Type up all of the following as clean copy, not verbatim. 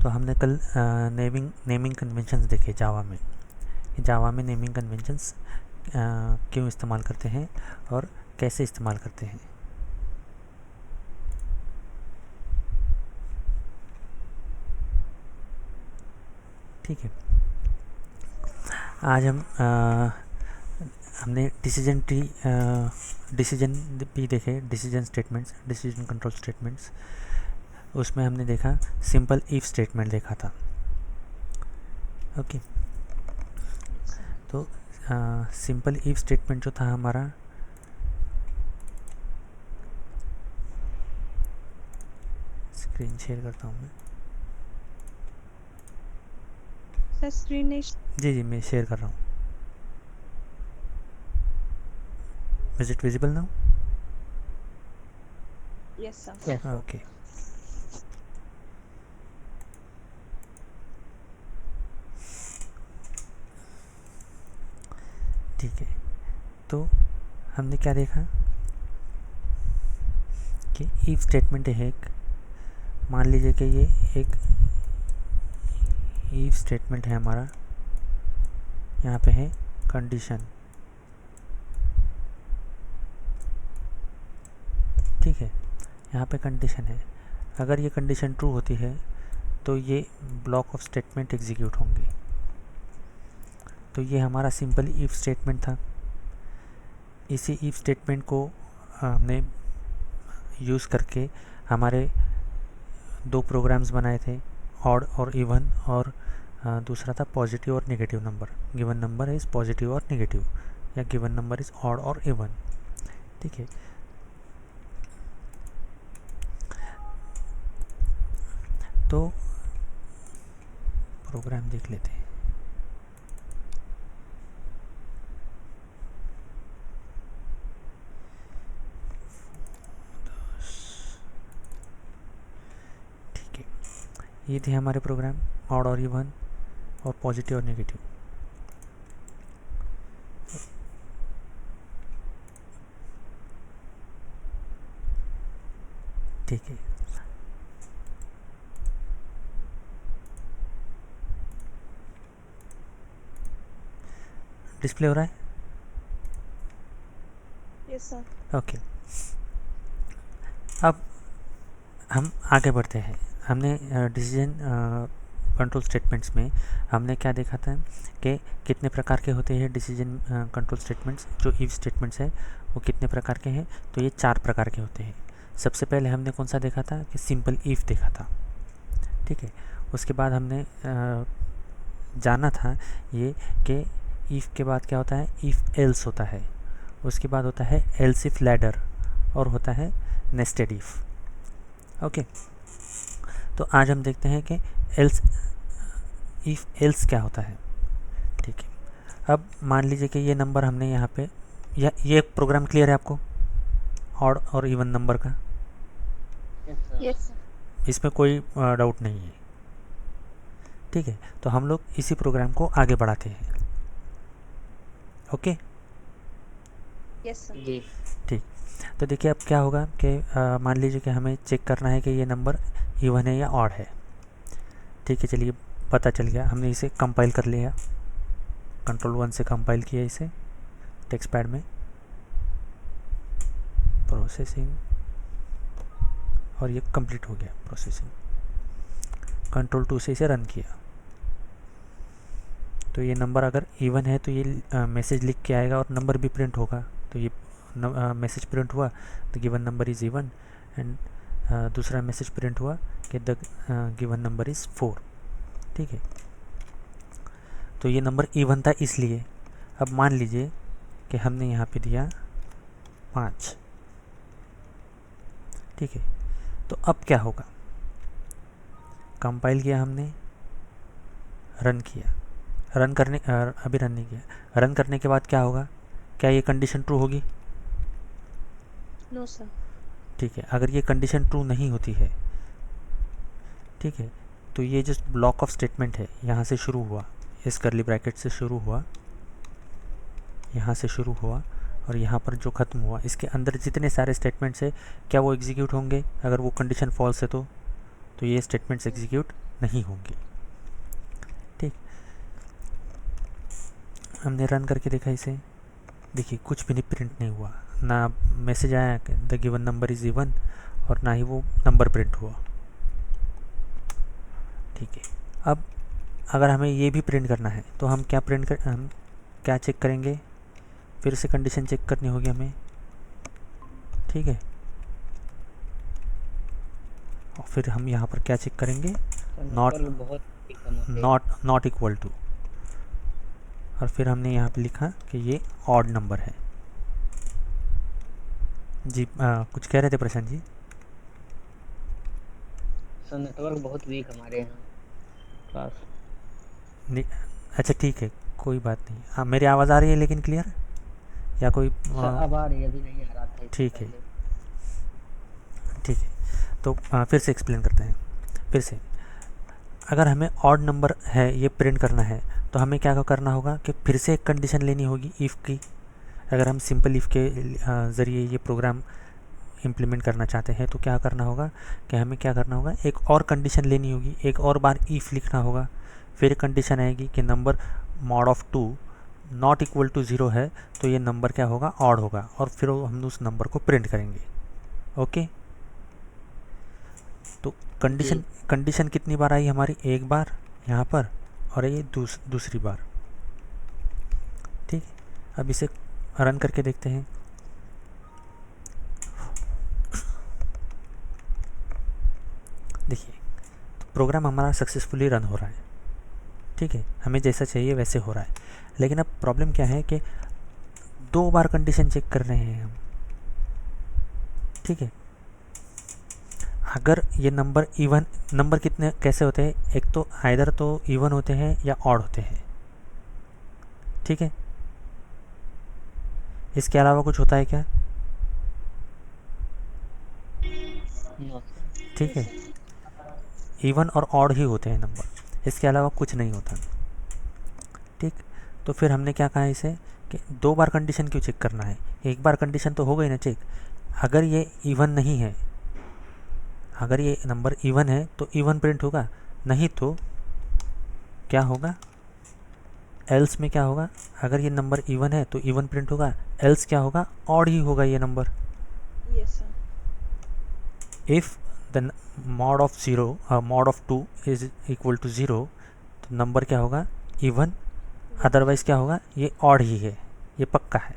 तो हमने कल नेमिंग कन्वेंशंस देखे जावा में नेमिंग कन्वेंशंस क्यों इस्तेमाल करते हैं और कैसे इस्तेमाल करते हैं। ठीक है, आज हमने डिसीजन भी देखे, decision statements, decision control statements. उसमें हमने देखा सिंपल इफ स्टेटमेंट देखा था। ओके, तो सिंपल इफ स्टेटमेंट जो था हमारा, स्क्रीन शेयर करता हूँ मैं। सर स्क्रीन नहीं। जी मैं शेयर कर रहा हूँ। Is it visible now? Yes sir. Okay, ठीक है। तो हमने क्या देखा कि इफ स्टेटमेंट है एक, मान लीजिए कि ये एक इफ स्टेटमेंट है हमारा, यहाँ पे है कंडीशन। ठीक है, यहाँ पे कंडीशन है। अगर ये कंडीशन ट्रू होती है तो ये ब्लॉक ऑफ स्टेटमेंट एग्जीक्यूट होंगे। तो ये हमारा सिंपल इफ स्टेटमेंट था। इसी इफ स्टेटमेंट को हमने यूज़ करके हमारे दो प्रोग्राम्स बनाए थे, ऑड और इवन, और दूसरा था पॉजिटिव और negative number. Given number is positive और नेगेटिव, या गिवन नंबर इज़ ऑड और इवन। ठीक है, तो प्रोग्राम देख लेते हैं। ठीक है, ये थे हमारे प्रोग्राम, ऑड और इवन और पॉजिटिव और नेगेटिव। ठीक है, डिस्प्ले हो रहा है? Yes sir. ओके, अब हम आगे बढ़ते हैं। हमने डिसीजन कंट्रोल स्टेटमेंट्स में हमने क्या देखा था कि कितने प्रकार के होते हैं डिसीजन कंट्रोल स्टेटमेंट्स। जो इफ स्टेटमेंट्स है वो कितने प्रकार के हैं, तो ये 4 प्रकार के होते हैं। सबसे पहले हमने कौन सा देखा था कि सिंपल इफ देखा था। ठीक है, उसके बाद हमने जाना था ये कि इफ़ के बाद क्या होता है, इफ़ एल्स होता है। उसके बाद होता है एल्स इफ लैडर, और होता है नेस्टेड इफ। ओके, तो आज हम देखते हैं कि एल्स इफ एल्स क्या होता है। ठीक है, अब मान लीजिए कि ये नंबर हमने यहाँ पे, ये प्रोग्राम क्लियर है आपको, ऑड और इवन नंबर का? Yes sir. इसमें कोई डाउट नहीं है। ठीक है, तो हम लोग इसी प्रोग्राम को आगे बढ़ाते हैं। Okay, yes sir. जी ठीक। तो देखिए अब क्या होगा कि मान लीजिए कि हमें चेक करना है कि ये नंबर इवन है या ऑड है। ठीक है, चलिए पता चल गया। हमने इसे कंपाइल कर लिया, कंट्रोल 1 से कंपाइल किया इसे टेक्स्ट पैड में, प्रोसेसिंग, और ये कंप्लीट हो गया प्रोसेसिंग। कंट्रोल 2 से इसे रन किया, तो ये नंबर अगर इवन है तो ये मैसेज लिख के आएगा और नंबर भी प्रिंट होगा। तो ये मैसेज प्रिंट हुआ the given number is even, and दूसरा मैसेज प्रिंट हुआ कि द गिवन नंबर इज़ 4। ठीक है, तो ये नंबर इवन था इसलिए। अब मान लीजिए कि हमने यहाँ पे दिया 5। ठीक है, तो अब क्या होगा, कंपाइल किया हमने, रन किया, रन करने अभी रन नहीं किया, रन करने के बाद क्या होगा, क्या ये कंडीशन ट्रू होगी? No sir. ठीक है, अगर ये कंडीशन ट्रू नहीं होती है, ठीक है, तो ये जो ब्लॉक ऑफ स्टेटमेंट है यहाँ से शुरू हुआ, इस कर्ली ब्रैकेट से शुरू हुआ, यहाँ से शुरू हुआ और यहाँ पर जो ख़त्म हुआ, इसके अंदर जितने सारे स्टेटमेंट्स है क्या वो एग्जीक्यूट होंगे? अगर वो कंडीशन फॉल्स है तो ये स्टेटमेंट्स एग्जीक्यूट नहीं होंगी। ठीक, हमने रन करके देखा इसे, देखिए कुछ भी नहीं प्रिंट नहीं हुआ, ना मैसेज आया कि the given number is even, और ना ही वो नंबर प्रिंट हुआ। ठीक है, अब अगर हमें ये भी प्रिंट करना है तो हम क्या चेक करेंगे, फिर से कंडीशन चेक करनी होगी हमें। ठीक है, और फिर हम यहाँ पर क्या चेक करेंगे, नॉट इक्वल टू, और फिर हमने यहाँ पे लिखा कि ये ऑड नंबर है। जी कुछ कह रहे थे प्रशांत जी? सर नेटवर्क बहुत वीक हमारे यहाँ क्लास। अच्छा ठीक है, कोई बात नहीं। हाँ, मेरी आवाज़ आ रही है लेकिन क्लियर, या कोई सर अब आ रही है, अभी नहीं आ रहा था इससे ठीक है, पहले। ठीक है, तो फिर से एक्सप्लेन करते हैं। फिर से, अगर हमें ऑड नंबर है ये प्रिंट करना है तो हमें क्या करना होगा कि फिर से एक कंडीशन लेनी होगी इफ़ की। अगर हम सिंपल इफ़ के ज़रिए ये प्रोग्राम इम्प्लीमेंट करना चाहते हैं तो क्या करना होगा कि हमें क्या करना होगा, एक और कंडीशन लेनी होगी, एक और बार इफ़ लिखना होगा। फिर कंडीशन आएगी कि number mod of 2 not equal to 0 है तो ये नंबर क्या होगा, ऑड होगा, और फिर हम उस नंबर को प्रिंट करेंगे। ओके, तो कंडीशन कितनी बार आई हमारी, एक बार यहाँ पर, और ये दूसरी बार। ठीक, अब इसे रन करके देखते हैं। देखिए, तो प्रोग्राम हमारा सक्सेसफुली रन हो रहा है। ठीक है, हमें जैसा चाहिए वैसे हो रहा है, लेकिन अब प्रॉब्लम क्या है कि 2 बार कंडीशन चेक कर रहे हैं हम। ठीक है, अगर ये नंबर कितने कैसे होते हैं, एक तो आइदर तो इवन होते हैं या ऑड होते हैं। ठीक है, इसके अलावा कुछ होता है क्या? ठीक है, इवन और ऑड ही होते हैं नंबर, इसके अलावा कुछ नहीं होता। ठीक, तो फिर हमने क्या कहा इसे कि 2 बार कंडीशन क्यों चेक करना है, एक बार कंडीशन तो हो गई ना चेक। अगर ये इवन नहीं है, अगर ये नंबर इवन है तो इवन प्रिंट होगा, नहीं तो क्या होगा, एल्स में क्या होगा, अगर ये नंबर इवन है तो इवन प्रिंट होगा, एल्स क्या होगा, ऑड ही होगा ये number. Yes, sir. If the mod of 2 is equal to 0 तो नंबर क्या होगा, इवन, अदरवाइज़ क्या होगा, ये ऑड ही है, ये पक्का है।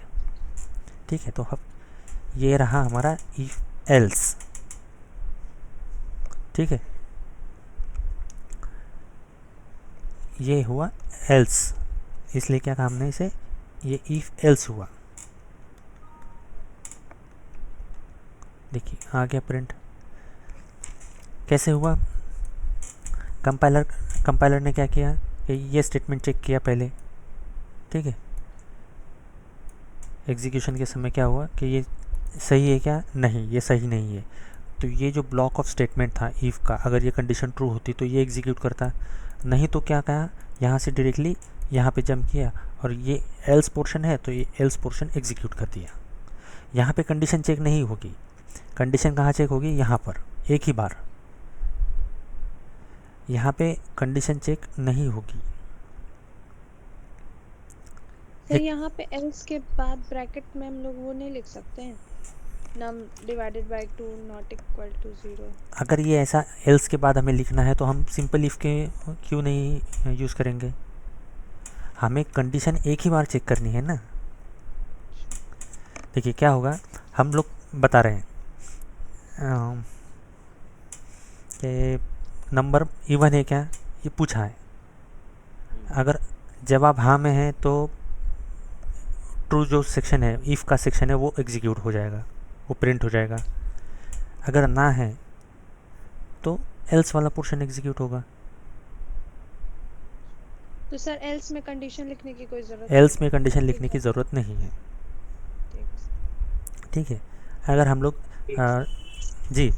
ठीक है, तो अब ये रहा हमारा इफ एल्स। ठीक है, ये हुआ एल्स, इसलिए क्या कहा हमने इसे, ये इफ एल्स हुआ। देखिए आ गया प्रिंट, कैसे हुआ, कंपाइलर ने क्या किया कि ये स्टेटमेंट चेक किया पहले। ठीक है, एग्जीक्यूशन के समय क्या हुआ कि ये सही है क्या, नहीं ये सही नहीं है, तो ये जो ब्लॉक ऑफ स्टेटमेंट था इफ़ का, अगर ये कंडीशन ट्रू होती तो ये एग्जीक्यूट करता, नहीं तो क्या कहा, यहाँ से डायरेक्टली यहाँ पे जंप किया, और ये एल्स पोर्शन है तो ये एल्स पोर्शन एग्जीक्यूट कर दिया। यहाँ पे कंडीशन चेक नहीं होगी, कंडीशन कहाँ चेक होगी, यहाँ पर एक ही बार, यहाँ पे कंडीशन चेक नहीं होगी। सर यहाँ पे else के बाद ब्रैकेट में हम लोग वो नहीं लिख सकते हैं, num divided by 2 not equal to 0। अगर ये ऐसा एल्स के बाद हमें लिखना है तो हम सिंपल इफ़ के क्यों नहीं यूज़ करेंगे, हमें कंडीशन एक ही बार चेक करनी है ना। देखिए क्या होगा, हम लोग बता रहे हैं कि नंबर इवन है क्या, ये पूछा है, अगर जवाब हाँ में है तो ट्रू जो सेक्शन है, इफ़ का सेक्शन है, वो एग्जीक्यूट हो जाएगा, वो प्रिंट हो जाएगा। अगर ना है तो एल्स वाला पोर्शन एग्जीक्यूट होगा। तो सर else में कंडीशन लिखने की कोई जरूरत एल्स में कंडीशन लिखने की ज़रूरत नहीं है। ठीक है। ठीक है, अगर हम लोग जी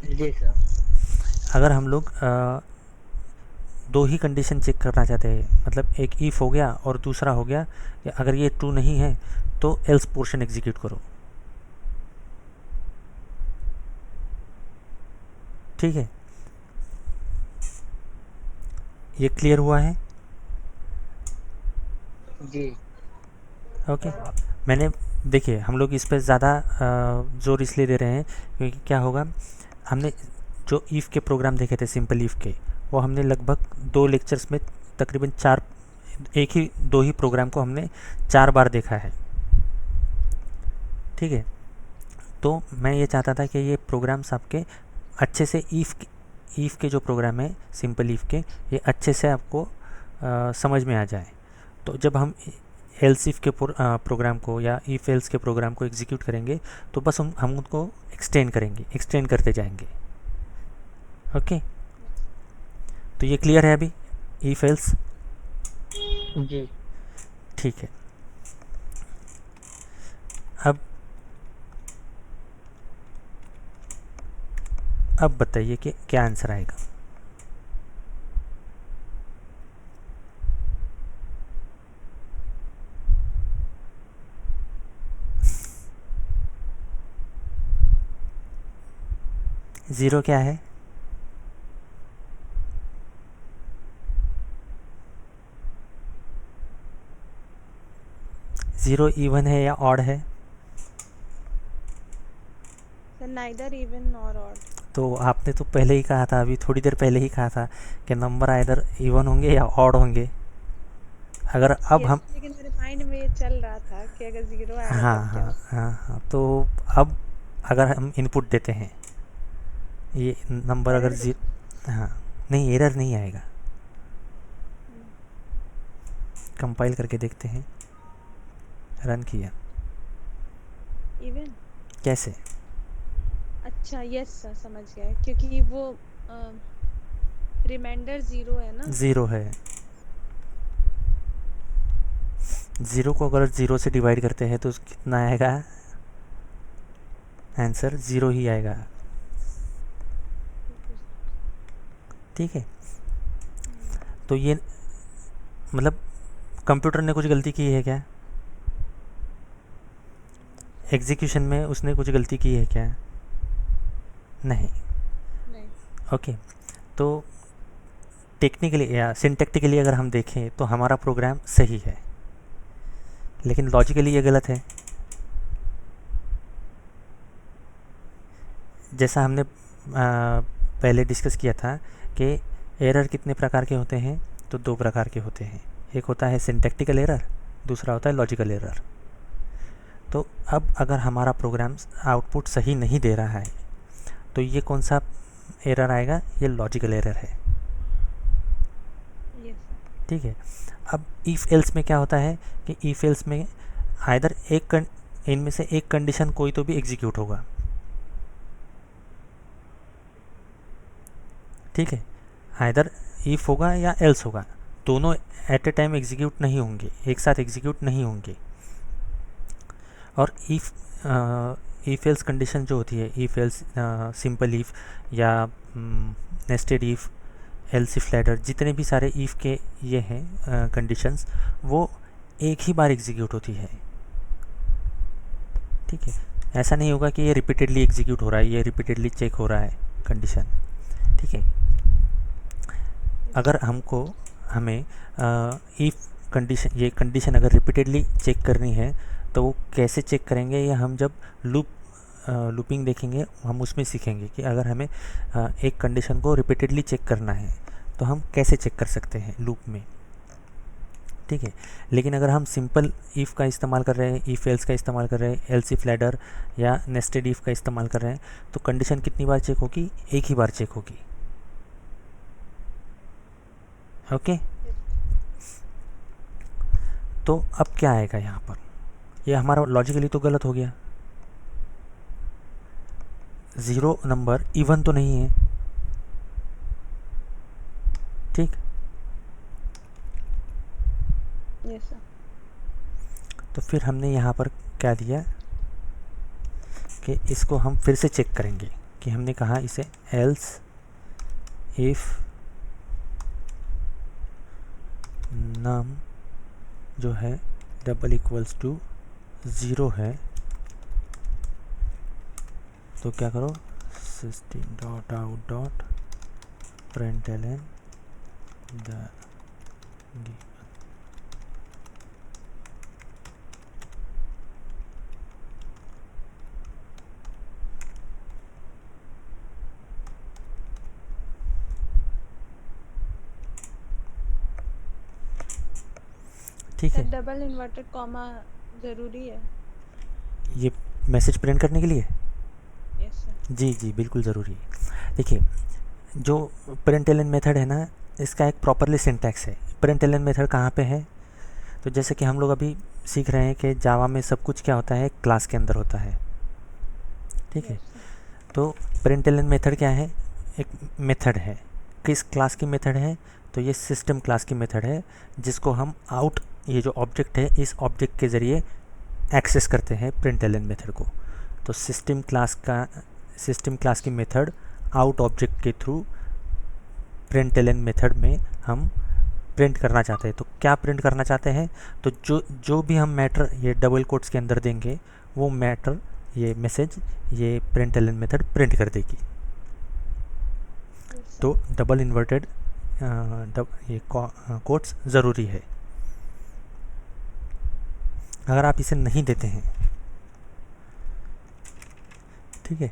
सर, अगर हम लोग 2 ही कंडीशन चेक करना चाहते हैं, मतलब एक इफ़ हो गया और दूसरा हो गया, या अगर ये ट्रू नहीं है तो एल्स पोर्शन एग्जीक्यूट करो। ठीक है, ये क्लियर हुआ है? जी। ओके। मैंने देखिए हम लोग इस पर ज़्यादा जोर इसलिए दे रहे हैं क्योंकि क्या होगा, हमने जो ईफ के प्रोग्राम देखे थे सिंपल ईफ के, वो हमने लगभग 2 लेक्चर्स में तकरीबन 4, एक ही 2 ही प्रोग्राम को हमने 4 बार देखा है। ठीक है, तो मैं ये चाहता था कि ये प्रोग्राम्स आपके अच्छे से ईफ के जो प्रोग्राम है सिंपल ईफ के, ये अच्छे से आपको समझ में आ जाए। तो जब हम एल्स इफ के प्रोग्राम को या इफ एल्स के प्रोग्राम को एग्जीक्यूट करेंगे तो बस हम उनको एक्सटेंड करेंगे, एक्सटेंड करते जाएंगे। ओके, तो ये क्लियर है अभी इफ एल्स? जी। ठीक है। अब बताइए कि क्या आंसर आएगा। ज़ीरो क्या है? ज़ीरो इवन है या ऑड है? Sir neither even nor odd. तो आपने तो पहले ही कहा था, अभी थोड़ी देर पहले ही कहा था कि नंबर आइदर इवन होंगे या ऑड होंगे। अगर अब हम लेकिन मेरे माइंड में ये चल रहा था कि अगर जीरो आएगा हाँ तब क्या हाँ होगा। हाँ हाँ, तो अब अगर हम इनपुट देते हैं ये नंबर अगर एरर जी, हाँ, नहीं एरर नहीं आएगा। कंपाइल करके देखते हैं। रन किया, इवन। कैसे? अच्छा यस सर समझ गया, क्योंकि वो रिमाइंडर जीरो है ना। ज़ीरो है। ज़ीरो को अगर ज़ीरो से डिवाइड करते हैं तो कितना आएगा? आंसर ज़ीरो ही आएगा। ठीक है, तो ये मतलब कंप्यूटर ने कुछ गलती की है क्या? एग्जीक्यूशन में उसने कुछ गलती की है क्या? नहीं। नहीं। ओके, तो टेक्निकली या सिंटैक्टिकली अगर हम देखें तो हमारा प्रोग्राम सही है, लेकिन लॉजिकली ये गलत है। जैसा हमने पहले डिस्कस किया था कि एरर कितने प्रकार के होते हैं, तो 2 प्रकार के होते हैं। एक होता है सिंटैक्टिकल एरर, दूसरा होता है लॉजिकल एरर। तो अब अगर हमारा प्रोग्राम आउटपुट सही नहीं दे रहा है तो ये कौन सा एरर आएगा? ये लॉजिकल एरर है। Yes sir. ठीक है, अब इफ़ एल्स में क्या होता है कि इफ़ एल्स में आइदर इनमें से एक कंडीशन कोई तो भी एग्जीक्यूट होगा। ठीक है, आइदर इफ़ होगा या एल्स होगा, दोनों एट ए टाइम एग्जीक्यूट नहीं होंगे, एक साथ एग्जीक्यूट नहीं होंगे। और इफ़ एल्स कंडीशन जो होती है, इफ़ एल्स सिंपल इफ़ या nested if, else if ladder, जितने भी सारे इफ़ के ये हैं कंडीशंस, वो एक ही बार एग्जीक्यूट होती है। ठीक है, ऐसा नहीं होगा कि ये रिपीटेडली एग्जीक्यूट हो रहा है, ये रिपीटेडली चेक हो रहा है कंडीशन। ठीक है, अगर हमें इफ़ कंडीशन, ये कंडीशन अगर रिपीटेडली चेक करनी है तो वो कैसे चेक करेंगे, या हम जब लूपिंग देखेंगे हम उसमें सीखेंगे कि अगर हमें एक कंडीशन को रिपीटेडली चेक करना है तो हम कैसे चेक कर सकते हैं लूप में। ठीक है, लेकिन अगर हम सिंपल इफ़ का इस्तेमाल कर रहे हैं, इफ़ एल्स का इस्तेमाल कर रहे हैं, एल्स इफ लैडर या नेस्टेड इफ़ का इस्तेमाल कर रहे हैं, तो कंडीशन कितनी बार चेक होगी? एक ही बार चेक होगी। ओके, तो अब क्या आएगा यहाँ पर? ये हमारा लॉजिकली तो गलत हो गया। ज़ीरो नंबर इवन तो नहीं है। ठीक, यस सर। तो फिर हमने यहाँ पर क्या दिया कि इसको हम फिर से चेक करेंगे कि हमने कहा इसे एल्स इफ नम जो है डबल इक्वल्स टू ज़ीरो है, तो क्या करो, system dot out dot println the ठीक सर है। डबल इन्वर्टेड कॉमा जरूरी है? ये मैसेज प्रिंट करने के लिए यस सर। जी जी बिल्कुल ज़रूरी है। देखिए, जो प्रिंट मेथड है ना, इसका एक प्रॉपरली सिंटैक्स है। प्रिंट मेथड कहाँ पे है? तो जैसे कि हम लोग अभी सीख रहे हैं कि जावा में सब कुछ क्या होता है, क्लास के अंदर होता है। ठीक है। Yes sir. तो प्रिंट मेथड क्या है? एक मेथड है। किस क्लास की मेथड है? तो ये सिस्टम क्लास की मेथड है, जिसको हम आउट, ये जो ऑब्जेक्ट है, इस ऑब्जेक्ट के ज़रिए एक्सेस करते हैं प्रिंट मेथड को। तो सिस्टम क्लास की मेथड आउट ऑब्जेक्ट के थ्रू प्रिंट मेथड में हम प्रिंट करना चाहते हैं। तो क्या प्रिंट करना चाहते हैं? तो जो जो भी हम मैटर ये डबल कोट्स के अंदर देंगे, वो मैटर, ये मैसेज, ये प्रिंट मेथड प्रिंट कर देगी। यस तो सर। डबल इन्वर्टेड ये कोट्स ज़रूरी है। अगर आप इसे नहीं देते हैं, ठीक है,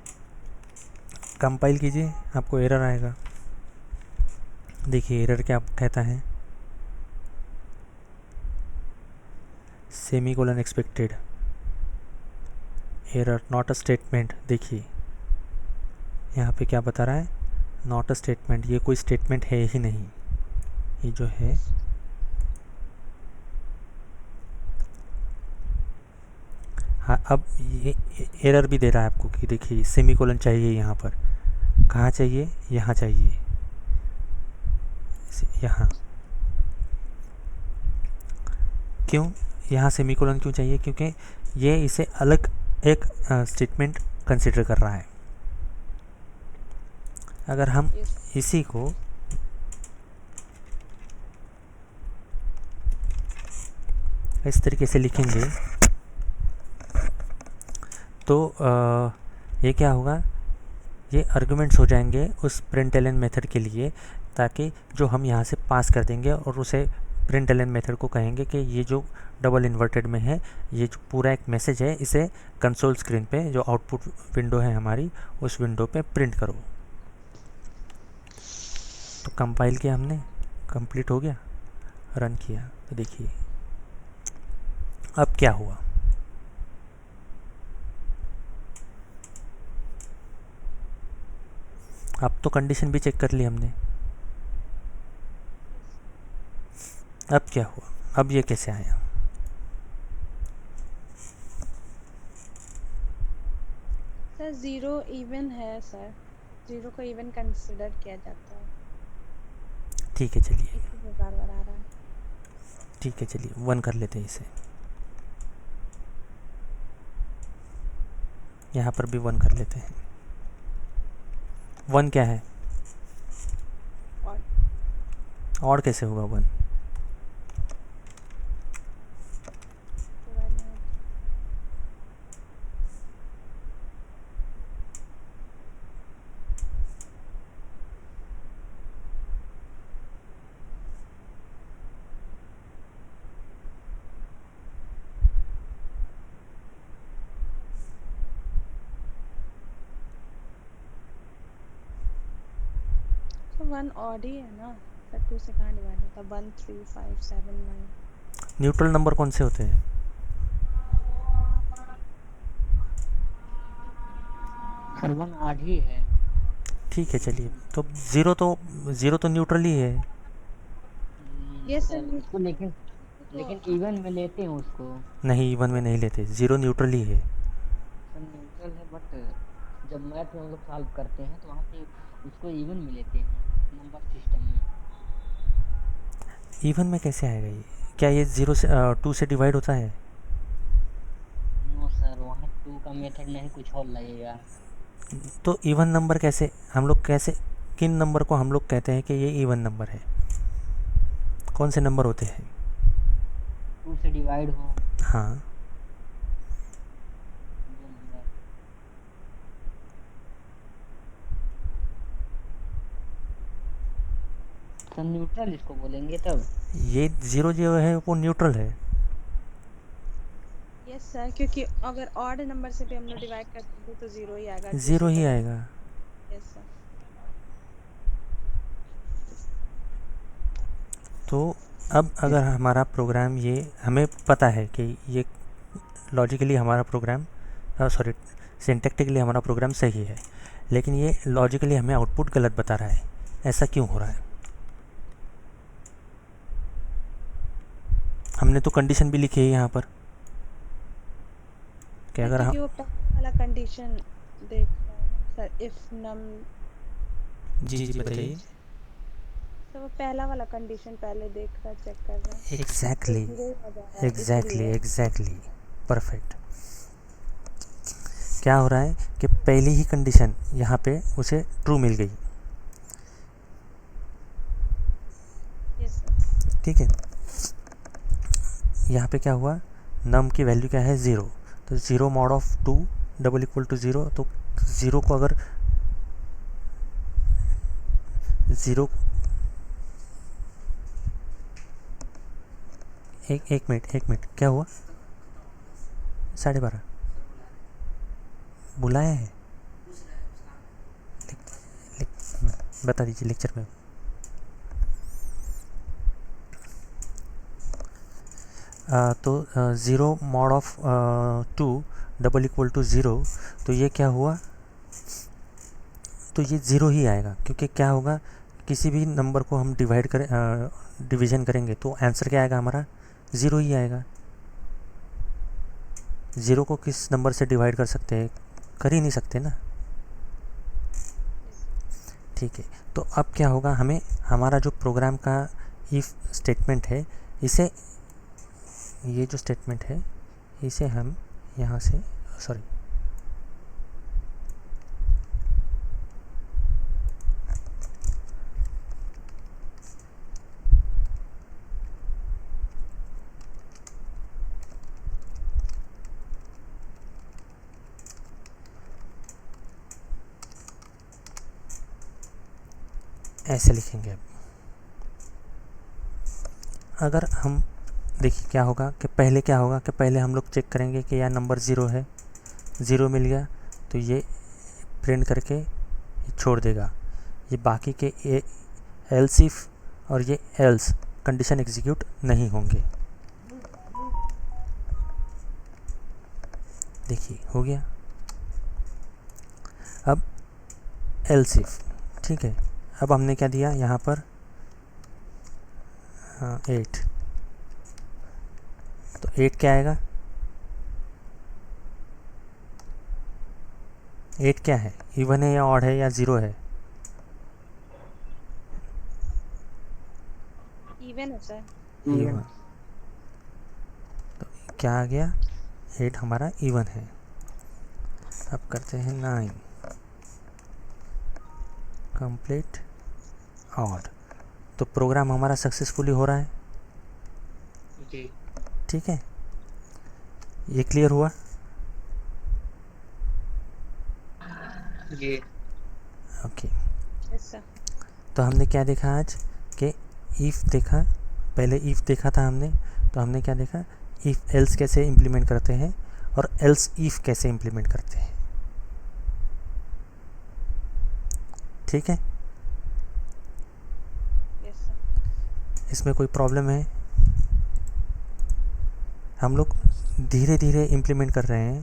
कंपाइल कीजिए, आपको एरर आएगा। देखिए एरर क्या कहता है, semi colon expected, error not a statement. देखिए यहाँ पे क्या बता रहा है, नॉट अ स्टेटमेंट। ये कोई स्टेटमेंट है ही नहीं, ये जो है। यस। हाँ, अब ये एरर भी दे रहा है आपको कि देखिए सेमी कोलन चाहिए यहाँ पर। कहाँ चाहिए? यहाँ चाहिए, यहाँ। क्यों यहाँ सेमीकोलन क्यों चाहिए? क्योंकि ये इसे अलग एक स्टेटमेंट कंसिडर कर रहा है। अगर हम यस। इसी को इस तरीके से लिखेंगे, तो ये क्या होगा, ये आर्गुमेंट्स हो जाएंगे उस प्रिंट मेथड के लिए, ताकि जो हम यहाँ से पास कर देंगे और उसे प्रिंट मेथड को कहेंगे कि ये जो डबल इन्वर्टेड में है, ये जो पूरा एक मैसेज है, इसे कंसोल स्क्रीन पे जो आउटपुट विंडो है हमारी, उस विंडो पे प्रिंट करो। तो कंपाइल किया हमने, कंप्लीट हो गया, रन किया, तो देखिए अब क्या हुआ। अब तो कंडीशन भी चेक कर ली हमने। अब क्या हुआ, अब ये कैसे आया? सर जीरो इवन है सर, जीरो को इवन कंसिडर किया जाता है, ठीक है चलिए, इसी बार बार आ रहा है। ठीक है चलिए, वन कर लेते हैं इसे। यहाँ पर भी वन कर लेते हैं। वन क्या है? और और कैसे होगा वन? डिवाइड नहीं होता। तो वन ऑड ही है ना सर, टू से कहाँ डिवाइड होता? 1 3 5 7 9। न्यूट्रल नंबर कौन से होते हैं? सर 1 8 ही है। ठीक है चलिए, तो ज़ीरो तो न्यूट्रल ही है। Yes sir sir. उसको लेकिन तो लेकिन इवन में लेते हैं उसको। नहीं, इवन में नहीं लेते, ज़ीरो न्यूट्रल ही है। सर न्यूट्रल है, बट जब मैथ में हम लोग सॉल्व करते हैं तो वहाँ पे उसको इवन में लेते हैं नंबर सिस्टम में। इवन में कैसे आएगा ये? क्या ये ज़ीरो से टू से डिवाइड होता है? नो सर, वहाँ 2 का मेथड नहीं, कुछ और लगेगा। तो इवन नंबर कैसे हम लोग, कैसे, किन नंबर को हम लोग कहते हैं कि ये इवन नंबर है? कौन से नंबर होते हैं? 2 से डिवाइड हो हाँ, वो नंबर। तो न्यूट्रल इसको बोलेंगे तब। ये 0 जो है वो न्यूट्रल है। यस सर, क्योंकि अगर ऑड नंबर से भी हम लोग डिवाइड करते हैं तो 0 ही आएगा 0 दूसरे ही तरफ। आएगा। Yes sir. तो अब अगर हमारा प्रोग्राम, ये हमें पता है कि ये लॉजिकली हमारा प्रोग्राम, सॉरी, सिंटैक्टिकली हमारा प्रोग्राम सही है, लेकिन ये लॉजिकली हमें आउटपुट गलत बता रहा है। ऐसा क्यों हो रहा है? हमने तो कंडीशन भी लिखी है यहाँ पर कि सर अगर हम, क्योंकि वो पहले वाला कंडीशन देख रहा है ना सर, इफ नम। जी जी बताइए। सर वो पहला वाला कंडीशन पहले देख रहा, चेक कर रहा है, तो एग्जैक्टली, 0 आ जा रहा है एग्जैक्टली, इसीलिए। Exactly, perfect. क्या हो रहा है कि पहली ही कंडीशन यहाँ पे उसे ट्रू मिल गई। Yes sir. ठीक है, यहाँ पे क्या हुआ, नम की वैल्यू क्या है 0, तो 0 mod of 2 double equal to 0, तो 0 को अगर 0, एक मिनट क्या हुआ? 12:30 बुलाया है? बता दीजिए लेक्चर में। तो 0 mod of 2 double equal to 0, तो ये क्या हुआ, तो ये 0 ही आएगा, क्योंकि क्या होगा, किसी भी नंबर को हम डिवाइड करें, डिवीज़न करेंगे तो आंसर क्या आएगा हमारा, 0 ही आएगा। 0 को किस नंबर से डिवाइड कर सकते हैं? कर ही नहीं सकते ना। ठीक है, तो अब क्या होगा, हमें हमारा जो प्रोग्राम का इफ़ स्टेटमेंट है, इसे, ये जो स्टेटमेंट है इसे हम यहाँ से, सॉरी, ऐसे लिखेंगे। अगर हम, देखिए क्या होगा कि पहले क्या होगा कि पहले हम लोग चेक करेंगे कि यार नंबर 0 है, 0 मिल गया तो ये प्रिंट करके ये छोड़ देगा। ये बाकी के एल्स इफ और ये एल्स कंडीशन एग्जीक्यूट नहीं होंगे। देखिए हो गया। अब एल्स इफ, ठीक है, अब हमने क्या दिया यहाँ पर, 8, तो 8 क्या आएगा, 8 क्या है, इवन है या ऑड है या 0 है? इवन है सर। इवन। तो क्या आ गया, 8 हमारा इवन है। अब करते हैं 9 कंप्लीट ऑड, तो प्रोग्राम हमारा सक्सेसफुली हो रहा है। जी ठीक है, ये क्लियर हुआ? जी ओके। Yes sir. तो हमने क्या देखा आज कि इफ़ देखा, पहले इफ़ देखा था हमने, तो हमने क्या देखा, इफ़ एल्स कैसे इम्प्लीमेंट करते हैं और एल्स इफ़ कैसे इम्प्लीमेंट करते हैं। ठीक है, यस सर। इसमें कोई प्रॉब्लम है? हम लोग धीरे धीरे इम्प्लीमेंट कर रहे हैं,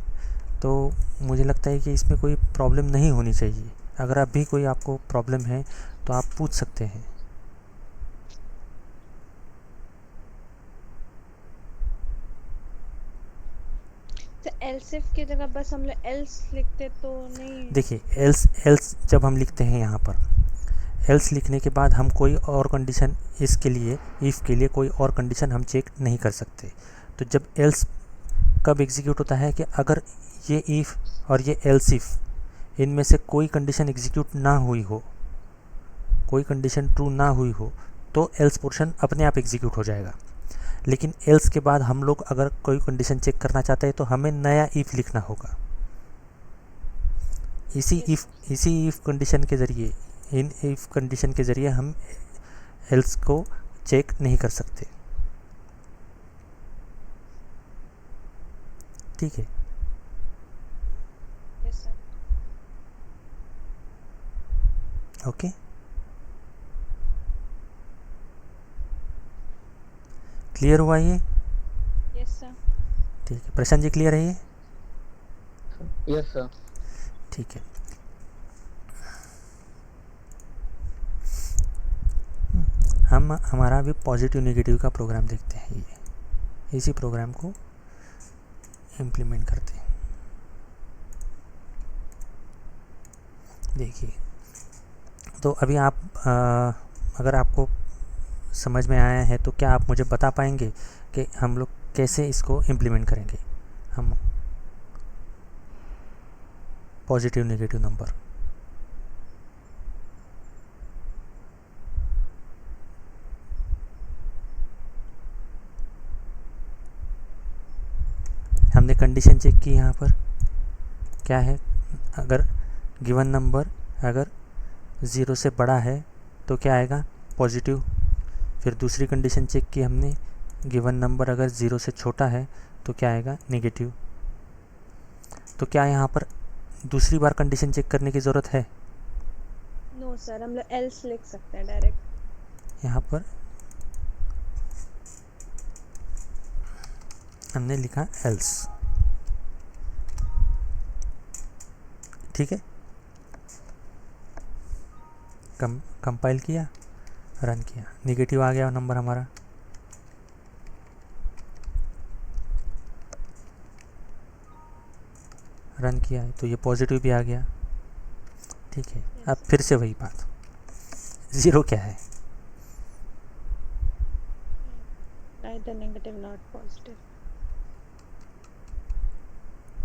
तो मुझे लगता है कि इसमें कोई प्रॉब्लम नहीं होनी चाहिए। अगर अभी कोई आपको प्रॉब्लम है तो आप पूछ सकते हैं। तो एल्स इफ की जगह बस हम लोग एल्स लिखते तो नहीं? देखिए एल्स, एल्स जब हम लिखते हैं यहाँ पर, एल्स लिखने के बाद हम कोई और कंडीशन, इसके लिए इफ़ के लिए कोई और कंडीशन हम चेक नहीं कर सकते। तो जब एल्स कब एग्जीक्यूट होता है कि अगर ये इफ़ और ये एल्स इफ़ इनमें से कोई कंडीशन एग्जीक्यूट ना हुई हो, कोई कंडीशन ट्रू ना हुई हो, तो एल्स पोर्शन अपने आप एग्जीक्यूट हो जाएगा। लेकिन एल्स के बाद हम लोग अगर कोई कंडीशन चेक करना चाहते हैं तो हमें नया इफ़ लिखना होगा। इसी इफ़ कंडीशन के ज़रिए, इन इफ़ कंडीशन के ज़रिए हम एल्स को चेक नहीं कर सकते। ठीक है, यस सर। ओके, क्लियर हुआ ये? Yes sir. ठीक है, प्रशांत जी क्लियर है ये? Yes sir. ठीक है। हम हमारा अभी पॉजिटिव नेगेटिव का प्रोग्राम देखते हैं। ये इसी प्रोग्राम को इम्प्लीमेंट करते हैं। देखिए, तो अभी आप अगर आपको समझ में आया है तो क्या आप मुझे बता पाएंगे कि हम लोग कैसे इसको इम्प्लीमेंट करेंगे, हम पॉजिटिव नेगेटिव नंबर? हमने कंडीशन चेक की यहाँ पर, क्या है, अगर गिवन नंबर अगर 0 से बड़ा है तो क्या आएगा, पॉजिटिव। फिर दूसरी कंडीशन चेक की हमने, गिवन नंबर अगर 0 से छोटा है तो क्या आएगा, नेगेटिव। तो क्या यहाँ पर दूसरी बार कंडीशन चेक करने की ज़रूरत है? नो सर, हम लोग एल्स लिख सकते हैं डायरेक्ट। यहाँ पर हमने लिखा एल्स। ठीक है, कंपाइल किया, रन किया, नेगेटिव आ गया नंबर हमारा। रन किया है तो ये पॉजिटिव भी आ गया। ठीक है, अब फिर से वही बात, 0 क्या है? neither negative not positive।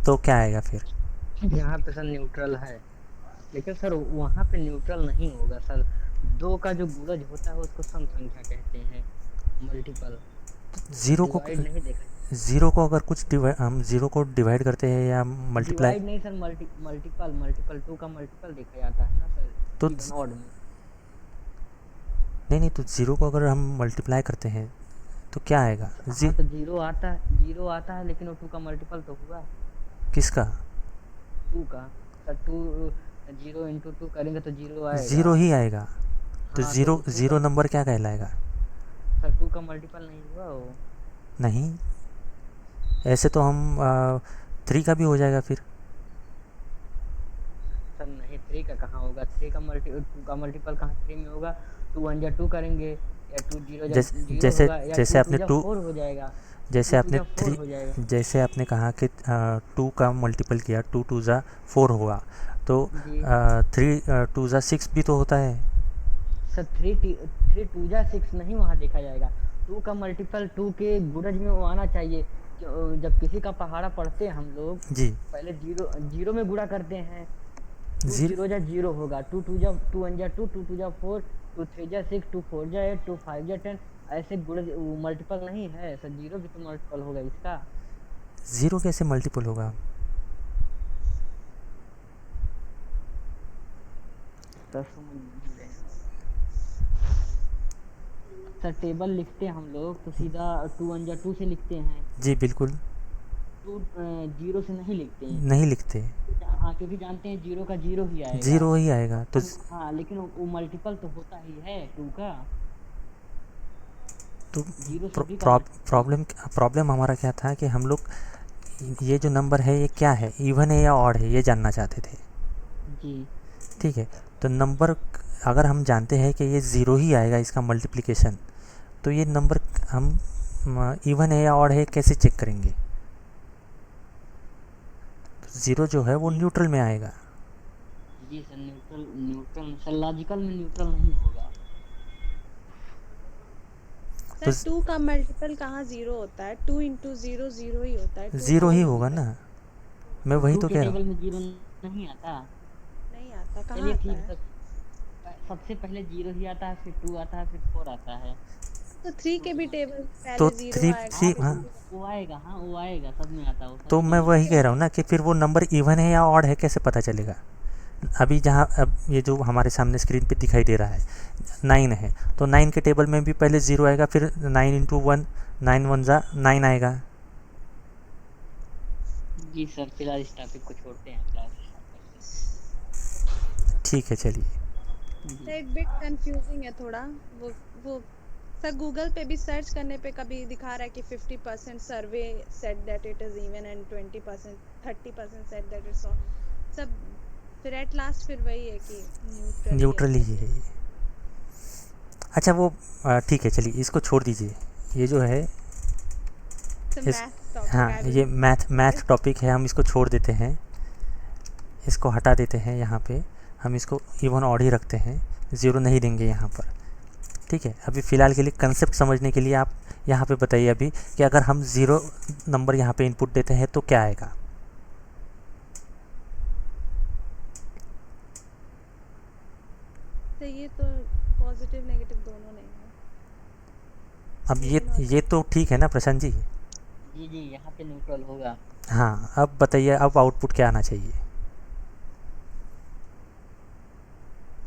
तो क्या आएगा फिर? यहाँ पे सर न्यूट्रल है, लेकिन सर वहाँ पे न्यूट्रल नहीं होगा सर। 2 का जो गुणज होता है उसको सम संख्या कहते हैं, मल्टीपल। 0 को डिवाइड नहीं देखा, 0 को अगर कुछ हम 0 को डिवाइड करते हैं या मल्टीप्लाई, डिवाइड नहीं सर, मल्टीपल 2 का मल्टीपल देखा जाता है ना सर, तो इवन ऑड में। नहीं, तो 0 को अगर हम मल्टीप्लाई करते हैं तो क्या आएगा? हाँ तो 0 आता है, लेकिन वो 2 का मल्टीपल तो हुआ। किसका? 2 का सर, 2 0 इंटू 2 करेंगे तो 0 आएगा। 0 ही आएगा। तो हाँ, ज़ीरो तो ज़ीरो नंबर क्या कहलाएगा? सर 2 का मल्टीपल नहीं हुआ वो। नहीं, ऐसे तो हम 3 का भी हो जाएगा फिर। सर नहीं, 3 का कहाँ होगा, 2 का मल्टीपल कहाँ 3 में होगा। 2 1 जा 2 करेंगे, या 2 0 जा 0 जैसे होगा, या जैसे 2 आपने 2 जा 2 4 हो जाएगा। जैसे 2 2 आपने जा 4 हो जाएगा। जैसे आपने कहा कि 2 का मल्टीपल किया, 2 2 जा 4 होगा, तो जी 3 2 जा 6 भी तो होता है। सर, 3 2 जा 6 नहीं वहाँ देखा जाएगा। 2 का मल्टीपल 2 के गुणज में वो आना चाहिए। जब किसी का पहाड़ा पढ़ते हैं हम लोग, जी, पहले 0 में गुणा करते हैं। 2 जीरो 0 जा 0 होगा, 2 2 जा 2 1 जा 2, 2 2 जा 4, 2 3 जा 6, 2 4 जा 8, 2 5 जा 10, ऐसे गुणज मल्टीपल नहीं है सर। 0 भी तो मल्टीपल होगा इसका। 0 कैसे मल्टीपल होगा? सर समझ नहीं रहे हैं। सर टेबल लिखते हैं हम लोग तो सीधा 2 1 जा 2 से लिखते हैं। जी बिल्कुल, 2 0 से नहीं लिखते हैं। नहीं लिखते, हाँ, क्योंकि जानते हैं 0 का 0 ही आएगा। 0 ही आएगा। तो हाँ, लेकिन वो मल्टीपल तो होता ही है 2 का। तो 0 से भी का प्रॉब्लम हमारा क्या था कि हम लोग ये जो नंबर है ये क्या है, इवन है या ऑड है, ये जानना चाहते थे। जी ठीक है, तो नंबर अगर हम जानते हैं कि ये 0 ही आएगा इसका मल्टीप्लिकेशन, तो ये नंबर हम इवन है या ऑड है कैसे चेक करेंगे? तो 0 जो है वो न्यूट्रल में आएगा। जी सर, न्यूट्रल सर, लॉजिकल में न्यूट्रल नहीं होगा। सर 2 का मल्टीपल कहाँ 0 होता है? 2 इंटू 0 0 ही होता है। 0 ही होगा ना, मैं वही 2 तो के कह रहा टेबल हूँ। में 0 नहीं आता। नहीं आता, कहाँ चलिए आता ठीक है? है, सबसे पहले 0 ही आता है, फिर 2 आता है, फिर 4 आता है। तो 3 के भी टेबल तो पहले 0 3 आएगा। थ्री तो हाँ, वो आएगा। हाँ, वो आएगा, सब में आता है वो, तो सब मैं में वही आता कह रहा हूँ ना कि फिर वो नंबर इवन है या ऑड है कैसे पता चलेगा? अभी जहाँ अब ये जो हमारे सामने स्क्रीन पे दिखाई दे रहा है 9 है, तो 9 के टेबल में भी पहले 0 आएगा, फिर 9 इंटू 1, 9 1 जा 9 आएगा। जी सर, फिलहाल इस टॉपिक को छोड़ते हैं, क्लास ठीक है चलिए। सर जी। एक बिट कंफ्यूजिंग है थोड़ा। वो सर गूगल पे भी सर्च करने पे कभी दिखा रहा है कि 50% survey said that it is even and 20% 30% said that it's सब, फिर एट लास्ट फिर वही है कि न्यूट्रल ही है। अच्छा वो ठीक है चलिए, इसको छोड़ दीजिए। ये जो है इस मैथ टॉपिक हाँ, आई ये विल मैथ टॉपिक है, हम इसको छोड़ देते हैं, इसको हटा देते हैं। यहाँ पे हम इसको इवन ऑड ही रखते हैं, ज़ीरो नहीं देंगे यहाँ पर। ठीक है, अभी फ़िलहाल के लिए कंसेप्ट समझने के लिए आप यहाँ पे बताइए अभी कि अगर हम ज़ीरो नंबर यहाँ पे इनपुट देते हैं तो क्या आएगा। तो ये तो पॉजिटिव नेगेटिव दोनों नहीं है। अब लेकिन ये तो ठीक है ना प्रशांत जी। जी जी, यहाँ पे न्यूट्रल होगा। हाँ, अब बताइए अब आउटपुट क्या आना चाहिए।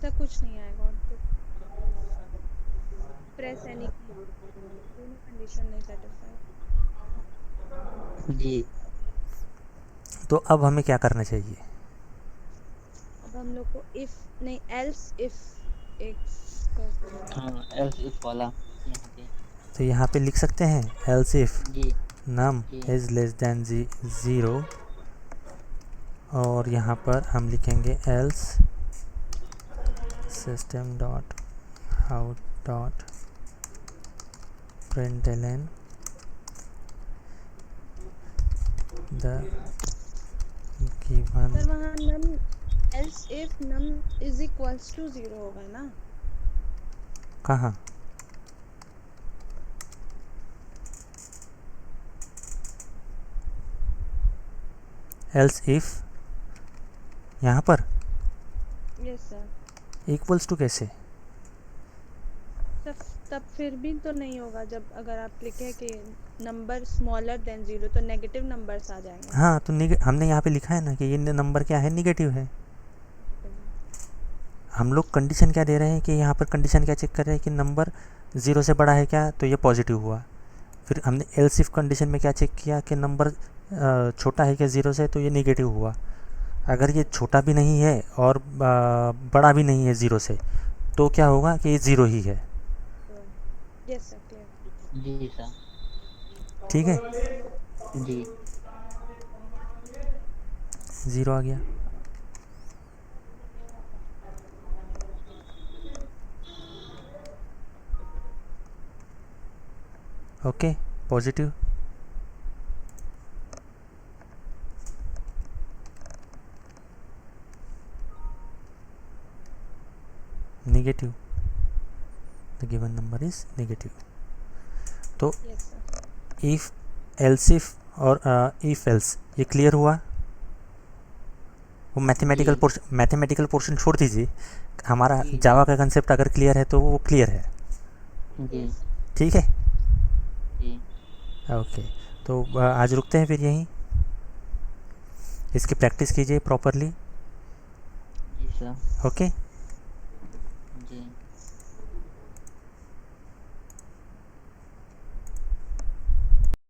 तो कुछ नहीं आएगा आउटपुट। प्रेस एनी की, दोनों कंडीशन नहीं सेटिस्फाई। जी। तो अब हमें क्या करना चाहिए। अब हम लोग को इफ नहीं एल्स इफ एक कर हाँ, एल्स इफ वाला यहाँ पे। तो यहाँ पे लिख सकते हैं एल्स इफ जी नम जी इज़ लेस दैन 0, और यहाँ पर हम लिखेंगे else system dot out dot println the given. Sir वहाँ num else if num is equals to 0 होगा ना। कहाँ। एल्स इफ यहाँ पर यस सर। इक्वल्स टू कैसे। तब फिर भी तो नहीं होगा, जब अगर आप लिखे कि नंबर स्मॉलर देन 0 तो नेगेटिव नंबर्स आ जाएंगे। हाँ तो हमने यहाँ पे लिखा है ना कि ये नंबर क्या है, निगेटिव है। हम लोग कंडीशन क्या दे रहे हैं कि यहाँ पर कंडीशन क्या चेक कर रहे हैं कि नंबर 0 से बड़ा है क्या, तो ये पॉजिटिव हुआ। फिर हमने एल्स इफ कंडीशन में क्या चेक किया कि नंबर छोटा है क्या 0 से, तो ये निगेटिव हुआ। अगर ये छोटा भी नहीं है और बड़ा भी नहीं है 0 से, तो क्या होगा कि ये 0 ही है। Yes sir clear. जी सर। ठीक है, जी 0 आ गया। Okay, positive. Negative, the given number is negative. तो yes sir. If else if और इफ एल्स ये क्लियर हुआ। वो मैथमेटिकल पोर्शन छोड़ दीजिए, हमारा जी जावा का कंसेप्ट अगर क्लियर है तो वो क्लियर है। जी ठीक है, जी। ओके। तो आज रुकते हैं फिर यहीं, इसकी प्रैक्टिस कीजिए प्रॉपरली। जी सर। ओके।